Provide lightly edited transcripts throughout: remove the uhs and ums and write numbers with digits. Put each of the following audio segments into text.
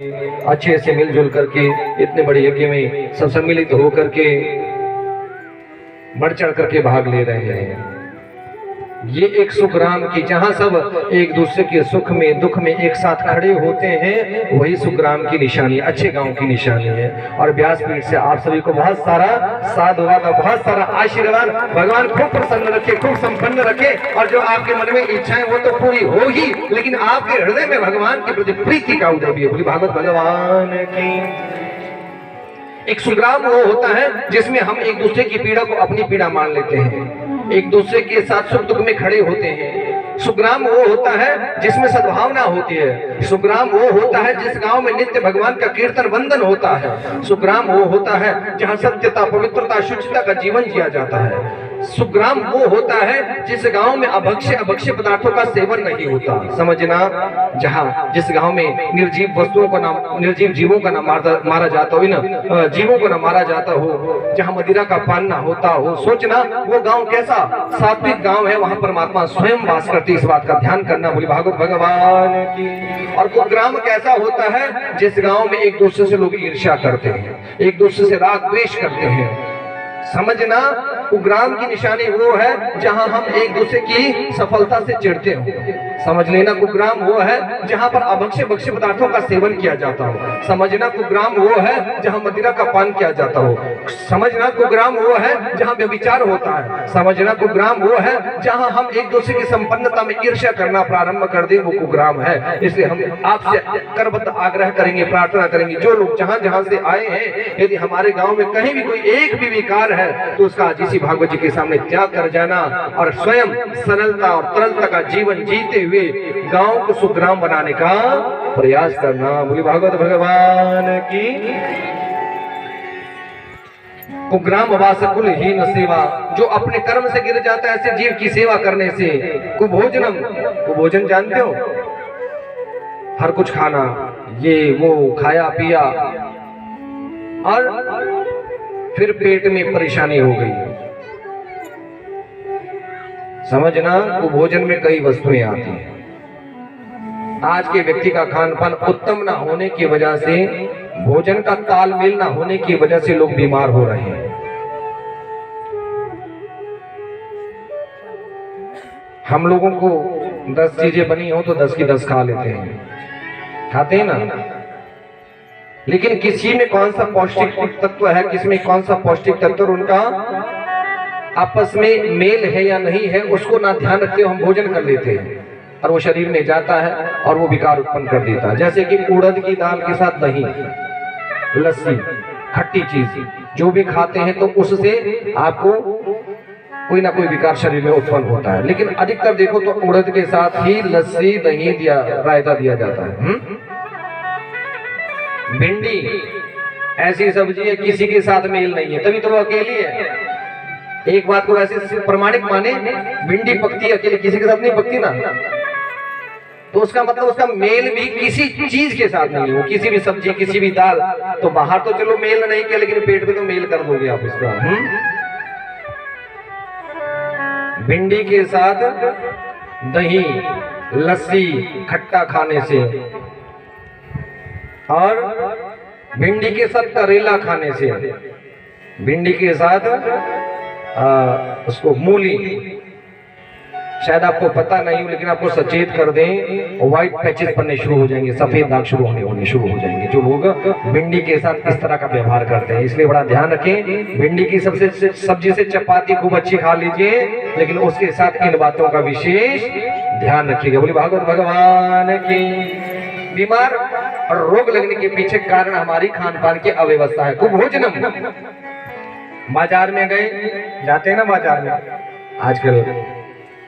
अच्छे से मिलजुल करके इतने बड़े यज्ञ में सब सम्मिलित होकर के बढ़ चढ़ करके भाग ले रहे हैं। ये एक सुख राम की, जहां सब एक दूसरे के सुख में दुख में एक साथ खड़े होते हैं, वही सुख राम की निशानी, अच्छे गांव की निशानी है। और व्यासपीठ से आप सभी को बहुत सारा साधुवाद और बहुत सारा आशीर्वाद। भगवान खूब प्रसन्न रखे, खूब संपन्न रखे, और जो आपके मन में इच्छाएं वो तो पूरी होगी, लेकिन आपके हृदय में भगवान के प्रति प्रीति का उदय भी है। बोली भागवत भगवान की। एक सुग्राम वो होता है जिसमें हम एक दूसरे की पीड़ा को अपनी पीड़ा मान लेते हैं, एक दूसरे के साथ सुख दुख में खड़े होते हैं। सुग्राम वो होता है जिसमें सद्भावना होती है। सुग्राम वो होता है जिस गांव में नित्य भगवान का कीर्तन वंदन होता है। सुग्राम वो होता है जहां सत्यता, पवित्रता, शुचिता का जीवन जिया जाता है। सुग्राम वो होता है जिस गांव में अभक्ष्य पदार्थों का सेवन नहीं होता। समझना, जहां जिस गांव में निर्जीव वस्तुओं को ना, निर्जीव जीवों का ना मारा जाता हो, ना जीवों को ना मारा जाता हो, जहां मदिरा का पान ना होता हो, सोचना वो गांव कैसा सात्विक गांव है, वहां परमात्मा स्वयं वास करती। इस बात का ध्यान करना। बोली भागवत भगवान की। और कुग्राम कैसा होता है जिस गांव में एक दूसरे से लोग ईर्ष्या करते हैं, एक दूसरे से राग द्वेष करते हैं। समझना, कुग्राम की निशानी वो है जहां हम एक दूसरे की सफलता से चिढ़ते हो। समझ लेना, कुग्राम वो है जहां पर अभक्ष्य पदार्थों का सेवन किया जाता हो। समझना, कुग्राम वो है जहां मदिरा का पान किया जाता हो। समझना, कुग्राम वो है जहां व्यभिचार होता है। समझना, कुग्राम वो है जहां हम एक दूसरे की संपन्नता में ईर्ष्या करना प्रारंभ कर दें, वो कुग्राम है। इसलिए हम आपसे करबद्ध आग्रह करेंगे, प्रार्थना करेंगे, जो लोग जहां जहां से आए हैं, यदि हमारे गांव में कहीं भी कोई एक भी विकार है तो उसका आज इसी भागवत जी के सामने त्याग कर जाना और स्वयं सरलता और तरलता का जीवन जीते हुए गांव को सुग्राम बनाने का प्रयास करना। बोली भागवत भगवान की। कुग्राम वासकुल हीन सेवा, जो अपने कर्म से गिर जाता है ऐसे जीव की सेवा करने से। कुभोजनम, कुभोजन जानते हो, हर कुछ खाना, ये वो खाया पिया और फिर पेट में परेशानी हो गई। समझना, कुभोजन में कई वस्तुएं आती हैं। आज के व्यक्ति का खान पान उत्तम ना होने की वजह से, भोजन का तालमेल ना होने की वजह से लोग बीमार हो रहे हैं। हम लोगों को 10 चीजें बनी हो तो 10 की 10 खा लेते हैं, खाते हैं ना, लेकिन किसी में कौन सा पौष्टिक तत्व है, किसमें कौन सा पौष्टिक तत्व, उनका आपस में मेल है या नहीं है, उसको ना ध्यान रखते हम भोजन कर लेते हैं और वो शरीर में जाता है और वो विकार उत्पन्न कर देता है। जैसे कि उड़द की दाल के साथ दही, लस्सी, खट्टी चीज जो भी खाते हैं तो उससे आपको कोई ना कोई विकार शरीर में उत्पन्न होता है। लेकिन अधिकतर देखो तो उड़द के साथ ही लस्सी, दही दिया, रायता दिया जाता है। भिंडी ऐसी सब्जी है किसी के साथ मेल नहीं है, तभी तो वो अकेली है। एक बात को ऐसे प्रमाणिक माने, भिंडी पकती है अकेले, किसी के साथ नहीं पकती ना, तो उसका मतलब उसका मेल भी किसी चीज के साथ नहीं हो। किसी भी सब्जी, किसी भी दाल, तो बाहर तो चलो मेल नहीं किया, लेकिन पेट में तो मेल कर दोगे आप इसका। भिंडी के साथ दही, लस्सी, खट्टा खाने से, और भिंडी के साथ करेला खाने से, भिंडी के साथ उसको मूली, शायद आपको पता नहीं हो लेकिन आपको सचेत कर दें, व्हाइट पैचेस बनने शुरू हो जाएंगे, सफेद दाग होने शुरू हो जाएंगे जो लोग भिंडी के साथ इस तरह का व्यवहार करते हैं। इसलिए बड़ा ध्यान रखें, भिंडी की सबसे सब्जी से चपाती खूब अच्छी खा लीजिए, लेकिन उसके साथ इन बातों का विशेष ध्यान रखिएगा। बोलिए भागवत भगवान की। बीमार और रोग लगने के पीछे कारण हमारी खान पान की अव्यवस्था है। कुभोजनम, बाजार में गए, जाते हैं ना बाजार में, आजकल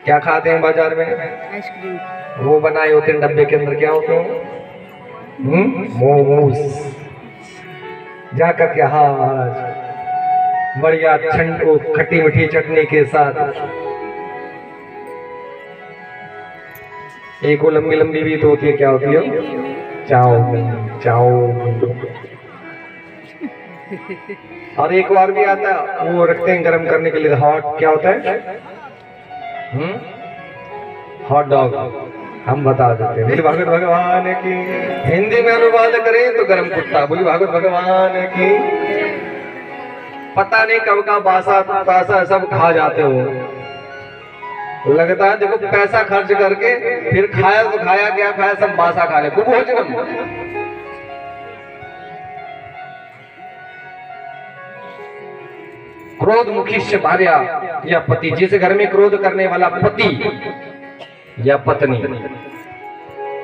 क्या खाते हैं बाजार में? आइसक्रीम। वो बनाए होते हैं डब्बे के अंदर, क्या होते हैं? मोमोज। जाकर के हाँ बढ़िया ठंडो खट्टी मीठी चटनी के साथ, एक वो लंबी लंबी भी तो होती है, क्या होती है? चाउमीन। और एक और भी आता है, वो रखते हैं गर्म करने के लिए, हॉट, क्या होता है? Hot dog. हम बता देते हैं। बोली भागवत भगवान की। हिंदी में अनुवाद करें तो गरम कुत्ता। बोली भागवत भगवान की। पता नहीं कब का बासा तासा सब खा जाते हो। लगता है देखो पैसा खर्च करके फिर खाया तो खाया, क्या खाया, सब बासा खा ले। कुभोजनम। क्रोध मुखिष्य भार्या या पति, जिस घर में क्रोध करने वाला पति या पत्नी,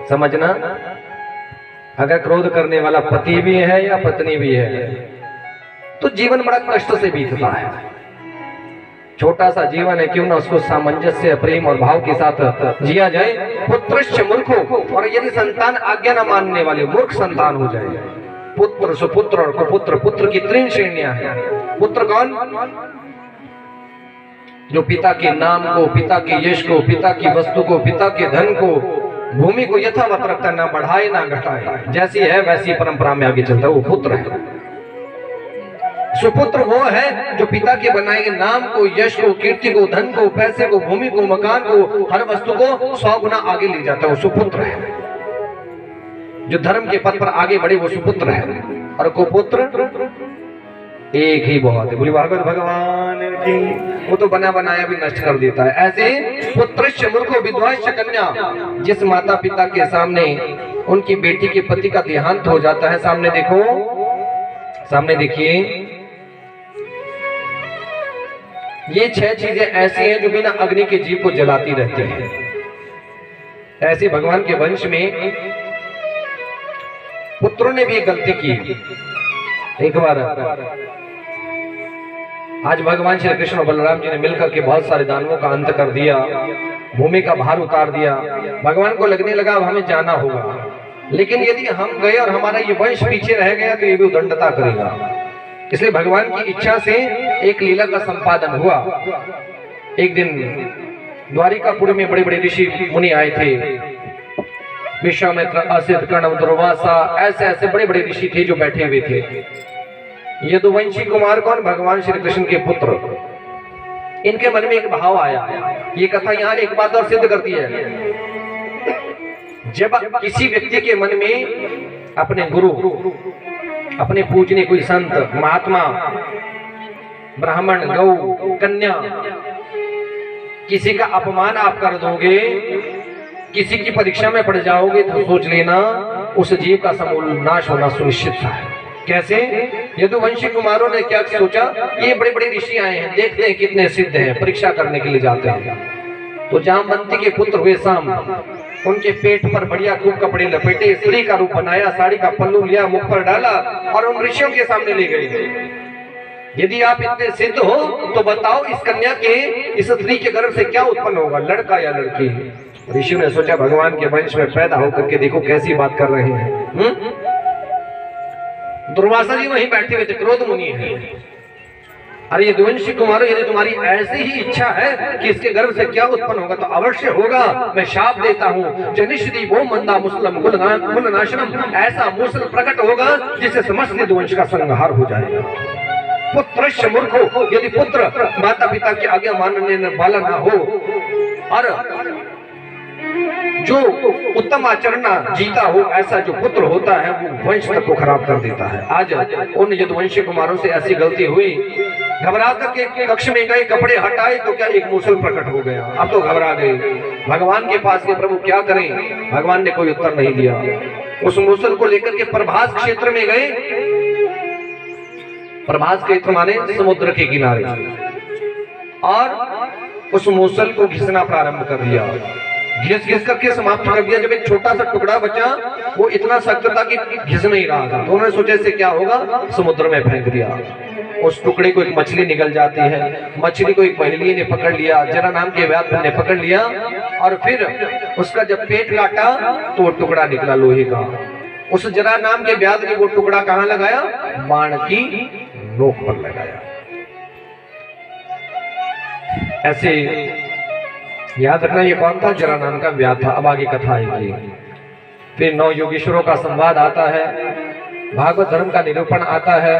समझना, अगर क्रोध करने वाला पति भी है या पत्नी भी है तो जीवन बड़ा कष्ट से बीतता है। छोटा सा जीवन है, क्यों ना उसको सामंजस्य, प्रेम और भाव के साथ जिया जाए। पुत्रश्च मूर्खो, और यदि संतान आज्ञा न मानने वाले मूर्ख संतान हो जाए। पुत्र, सुपुत्र और कुपुत्र। पुत्र की 3 श्रेणियां हैं। पुत्र कौन? जो पिता के नाम को, पिता के यश को, पिता की वस्तु को, पिता के धन को, भूमि को यथावत रखता, ना बढ़ाए ना घटाए, जैसी है वैसी परंपरा में आगे चलता है, वो पुत्र है। सुपुत्र वो है जो पिता के बनाए गए नाम को, यश को, कीर्ति को, धन को, पैसे को, भूमि को, मकान को, हर वस्तु को 100 गुना आगे ले जाता है, वो सुपुत्र है। जो धर्म के पथ पर आगे बढ़े वो सुपुत्र है। और कुपुत्र एक ही बहुत है। बोली भागवत भगवान की। वो तो बना बनाया भी नष्ट कर देता है। ऐसे पुत्रश्च मूर्खो विद्वांश्च कन्या, जिस माता पिता के सामने उनकी बेटी के पति का देहांत हो जाता है, सामने देखो, सामने देखिए, ये 6 चीजें ऐसी हैं जो बिना अग्नि के जीव को जलाती रहती हैं। ऐसे भगवान के वंश में पुत्रों ने भी एक गलती की। एक बार आज भगवान श्री कृष्ण और बलराम जी ने मिलकर के बहुत सारे दानवों का अंत कर दिया, भूमि का भार उतार दिया। भगवान को लगने लगा अब हमें जाना होगा, लेकिन यदि हम गए और हमारा ये वंश पीछे रह गया तो ये भी उदंडता करेगा। इसलिए भगवान की इच्छा से एक लीला का संपादन हुआ। एक दिन द्वारिकापुर में बड़े बड़े ऋषि मुनि आए थे। विश्वामित्र, असित, कण्व, दुर्वासा, ऐसे ऐसे बड़े बड़े ऋषि थे जो बैठे हुए थे। यदुवंशी कुमार कौन? भगवान श्री कृष्ण के पुत्र। इनके मन में एक भाव आया। ये कथा यहाँ एक बात और सिद्ध करती है, जब किसी व्यक्ति के मन में अपने गुरु, अपने पूजने कोई संत, महात्मा, ब्राह्मण, गौ, कन्या, किसी का अपमान आप कर दोगे, किसी की परीक्षा में पड़ जाओगे तो सोच लेना उस जीव का समूल नाश होना सुनिश्चित है। कैसे? यदुवंशी कुमारों ने क्या सोचा, ये बड़े बड़े ऋषि आए हैं, देखते हैं कितने सिद्ध हैं, परीक्षा करने के लिए जाते हैं। तो जामवंती के पुत्र हुए शाम, उनके पेट पर बढ़िया खूब कपड़े लपेटे, स्त्री का रूप बनाया, साड़ी का पल्लू लिया, मुख पर डाला और उन ऋषियों के सामने ले गए। यदि आप इतने सिद्ध हो तो बताओ इस कन्या के, इस स्त्री के गर्भ से क्या उत्पन्न होगा, लड़का या लड़की? ऋषि ने सोचा भगवान के वंश में पैदा होकर के देखो कैसी बात कर रहे हैं। दुर्वासा जी वहीं बैठे हुए थे, क्रोध मुनि है। अरे यदुवंशी कुमारों, यदि तुम्हारी ऐसी ही इच्छा है कि इसके गर्भ से क्या उत्पन्न होगा तो अवश्य होगा। मैं शाप देता हूँ, जनिष्यति वो मंदा मुस्लिम कुल नाशनम, ऐसा मूसल प्रकट होगा जिससे समस्त यदुवंश का संहार हो जाएगा। पुत्रश्च मूर्खो, यदि पुत्र माता पिता की आज्ञा मानने वाला ना हो और जो उत्तम आचरण जीता हो, ऐसा जो पुत्र होता है वो वंश तक को खराब कर देता है। आज उन यदुवंशी कुमारों से ऐसी गलती हुई, घबरा करके कक्ष में गए, कपड़े हटाए तो क्या एक मूसल प्रकट हो गया। अब तो घबरा गए, भगवान के पास गए, प्रभु क्या करें? भगवान ने कोई उत्तर नहीं दिया। उस मूसल को लेकर के प्रभास क्षेत्र में गए। प्रभास क्षेत्र माने समुद्र के किनारे, और उस मूसल को घिसना प्रारंभ कर दिया, घिस घिस करके समाप्त कर दिया। जब एक छोटा सा टुकड़ा बचा, वो इतना सख्त था कि घिस नहीं रहा था, तो उन्होंने सोचा इससे क्या होगा, समुद्र में फेंक दिया। उस टुकड़े को एक मछली निकल जाती है, मछली को एक पहली ने पकड़ लिया, जरा नाम के व्याध ने पकड़ लिया, और फिर उसका जब पेट काटा तो वो टुकड़ा निकला लोहे का। उस जरा नाम के व्याध ने वो टुकड़ा कहाँ लगाया? बाण की नोक पर लगाया। ऐसे याद रखना, ये कौन था? जरा नाम का व्याध था। अब आगे कथा आएगी। फिर 9 योगेश्वरों का संवाद आता है, भागवत धर्म का निरूपण आता है,